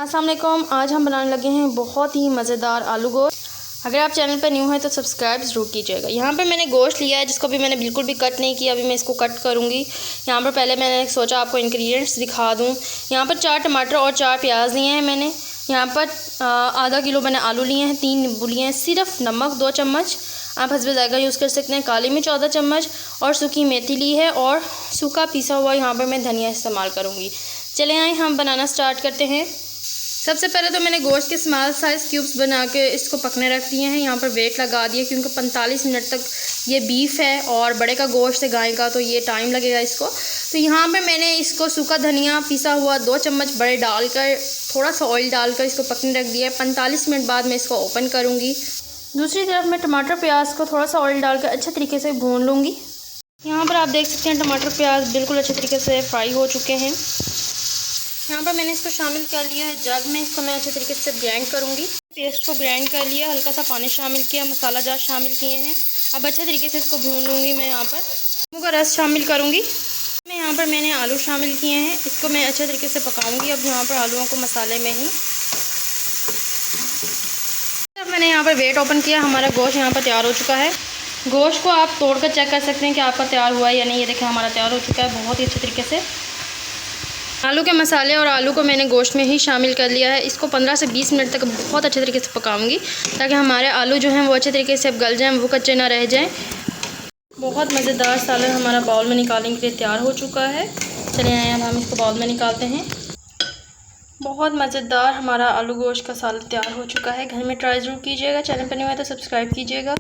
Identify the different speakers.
Speaker 1: अस्सलाम वालेकुम। आज हम बनाने लगे हैं बहुत ही मज़ेदार आलू गोश्त। अगर आप चैनल पर न्यू हैं तो सब्सक्राइब ज़रूर कीजिएगा। यहाँ पर मैंने गोश्त लिया है जिसको भी मैंने बिल्कुल भी कट नहीं किया। अभी मैं इसको कट करूँगी। यहाँ पर पहले मैंने सोचा आपको इंग्रेडिएंट्स दिखा दूँ। यहाँ पर 4 टमाटर और 4 प्याज लिए हैं मैंने। यहाँ पर आधा किलो मैंने आलू लिए हैं, 3 नींबू लिए हैं, सिर्फ नमक 2 चम्मच, आप हस्बे ज़ायक़ा यूज़ कर सकते हैं, काली मिर्च 14 चम्मच और सूखी मेथी ली है और सूखा पीसा हुआ यहाँ पर मैं धनिया इस्तेमाल करूँगी। चले आए हम बनाना स्टार्ट करते हैं। सबसे पहले तो मैंने गोश्त के स्मॉल साइज़ क्यूब्स बना के इसको पकने रख दिए हैं। यहाँ पर वेट लगा दिया क्योंकि 45 मिनट तक ये बीफ है और बड़े का गोश्त है गाय का, तो ये टाइम लगेगा इसको। तो यहाँ पे मैंने इसको सूखा धनिया पिसा हुआ 2 चम्मच बड़े डालकर थोड़ा सा ऑयल डालकर इसको पकने रख दिया है। 45 मिनट बाद मैं इसको ओपन करूँगी। दूसरी तरफ मैं टमाटर प्याज को थोड़ा सा ऑयल डालकर अच्छे तरीके से भून लूँगी। यहाँ पर आप देख सकते हैं टमाटर प्याज बिल्कुल अच्छे तरीके से फ्राई हो चुके हैं। यहाँ पर मैंने इसको शामिल कर लिया है जग में। इसको मैं अच्छे तरीके से ग्राइंड करूँगी। पेस्ट को ग्राइंड कर लिया, हल्का सा पानी शामिल किया, मसाला जार शामिल किए हैं। अब अच्छे तरीके से इसको भून लूँगी। मैं यहाँ पर नींबू का रस शामिल करूँगी। यहाँ पर मैंने आलू शामिल किए हैं, इसको मैं अच्छे तरीके से पकाऊँगी। अब यहाँ पर आलूओं को मसाले में ही मैंने यहाँ पर वेट ओपन किया। हमारा गोश्त यहाँ पर तैयार हो चुका है। गोश्त को आप तोड़कर चेक कर सकते हैं कि आपका तैयार हुआ है या नहीं। ये देखें हमारा तैयार हो चुका है बहुत ही अच्छे तरीके से। आलू के मसाले और आलू को मैंने गोश्त में ही शामिल कर लिया है। इसको 15 से 20 मिनट तक बहुत अच्छे तरीके से पकाऊंगी ताकि हमारे आलू जो हैं वो अच्छे तरीके से अब गल जाएं, वो कच्चे ना रह जाएं। बहुत मज़ेदार सालन हमारा बाउल में निकालने के लिए तैयार हो चुका है। चलिए आए अब हम इसको बाउल में निकालते हैं। बहुत मज़ेदार हमारा आलू गोश्त का सालन तैयार हो चुका है। घर में ट्राई ज़रूर कीजिएगा। चैनल पर न्यू है तो सब्सक्राइब कीजिएगा।